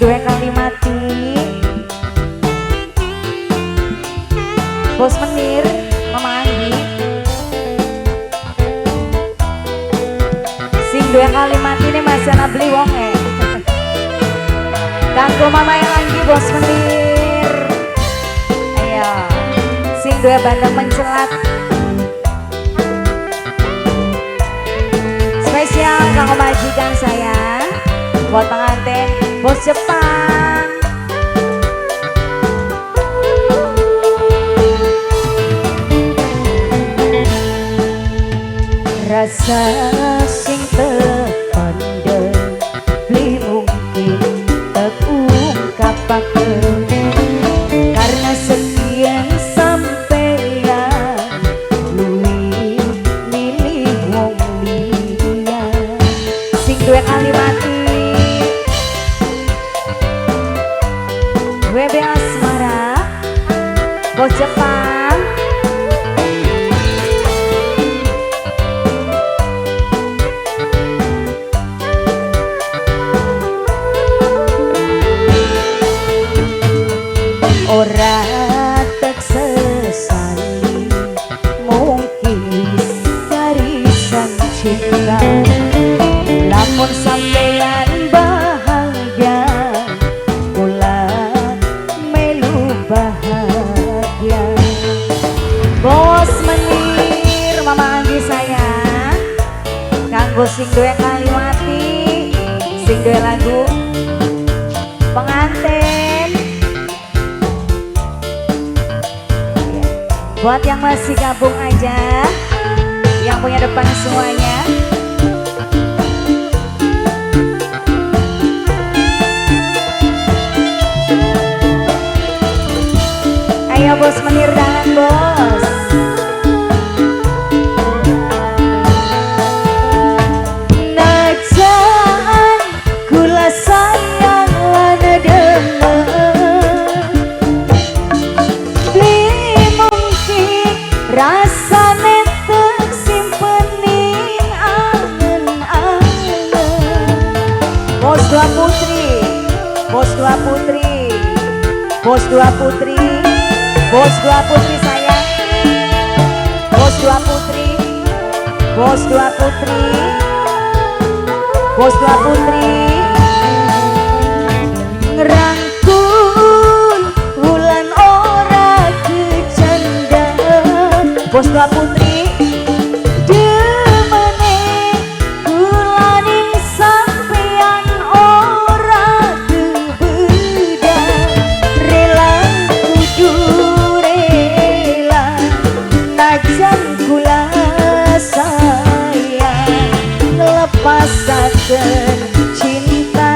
duwe kalimati Bos Menir, Mama Anggi. Sing duwe kalimati ini masih ana beli wonge. Kanggo Mama yang Anggi Bos Menir. Ayo. Sing duwe bandeng mencelat. Spesial kanggo majikan saya. Buat pengantin Bos Jepang. Rasa sing tepandang beli mungkin tak ungkapakeun karena sekian sampeyan luwih milih wong liya sing duwe kalimati WB Asmara Bos Jepang. Ora tak sesali mungkin garisan cinta lamun sampean bahagia kula melu bahagia. Bos Menir, Mama Anggi sayang kanggo sing duwe kalimati sing duwe lagu pengantin. Buat yang masih gabung aja, yang punya depan semuanya. Ayo Bos Menir dangan bos. Najan kula sayang lana demen rasane tak simpening angen-angen. Bos dua putri, bos dua putri, bos dua putri, bos dua putri sayang, bos dua putri, bos dua putri, bos dua putri, ngerangkul wulan ora kecanda. Bos dua putri demene kulaning sampean ora kebeda rela kudu rela najan kula sayang ngelepasaken cinta.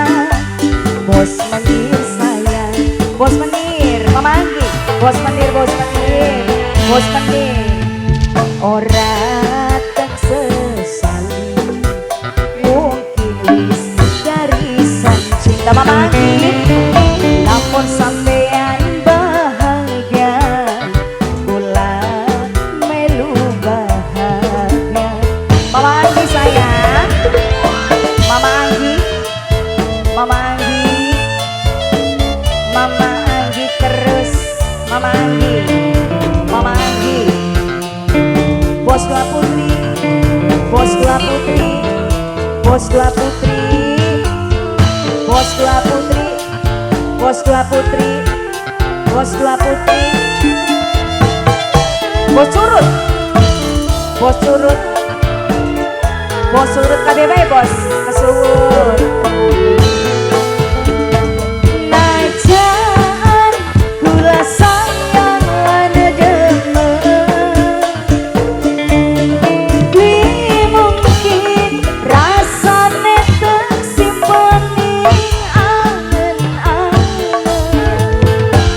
Bos Menir sayang, Bos Menir, Mama Anggi, Bos Menir, Bos Menir, Bos Menir. Ora tak sesali mungkin wis garisan cinta. Mama Anggi lamun sampean bahagia kula melu bahagia. Mama Anggi sayang, Mama Anggi, Mama Anggi, Mama Anggi terus, Mama Anggi, Mama Anggi. Bos dua putri, bos dua putri, bos dua putri, bos dua putri, bos dua putri, bos dua putri, bos surut, bos surut, bos surut KBB bos kesuwun. Najan kula sayang lana demen rasane tak simpening angen-angen.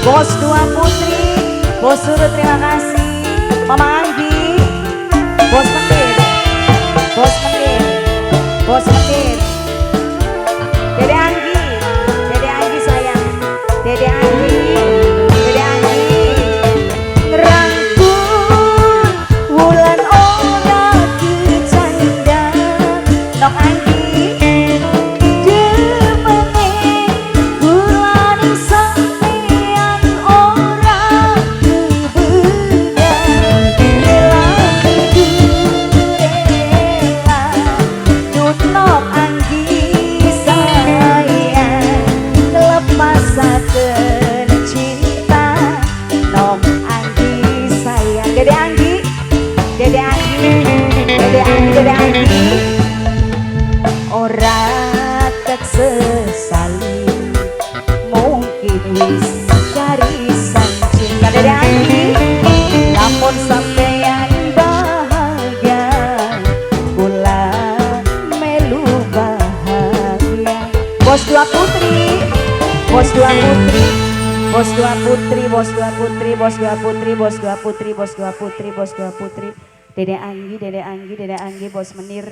Bos dua putri, bos surut terima kasih. Mama Anggi, Bos Menir, Bos Menir, Bos Menir. Dede Anggi, Dede Anggi sayang, Dede Anggi, Dede Anggi. Ngerangkul wulan ora kecanda. Nok Anggi demene Nok Anggi sayang ngelepasakeun cinta. Nok Anggi sayang Dede Anggi, Dede Anggi, Dede Anggi, Dede Anggi. Ora tek sesali mungkin wis carisan cinta. Dede Anggi, lamun sampeyan bahagia kula melu bahagia. Bos dua putri, bos dua putri, bos dua putri, bos dua putri, bos dua putri, bos dua putri, bos dua putri, bos dua putri. Dede Anggi, Dede Anggi, Dede Anggi, Bos Menir.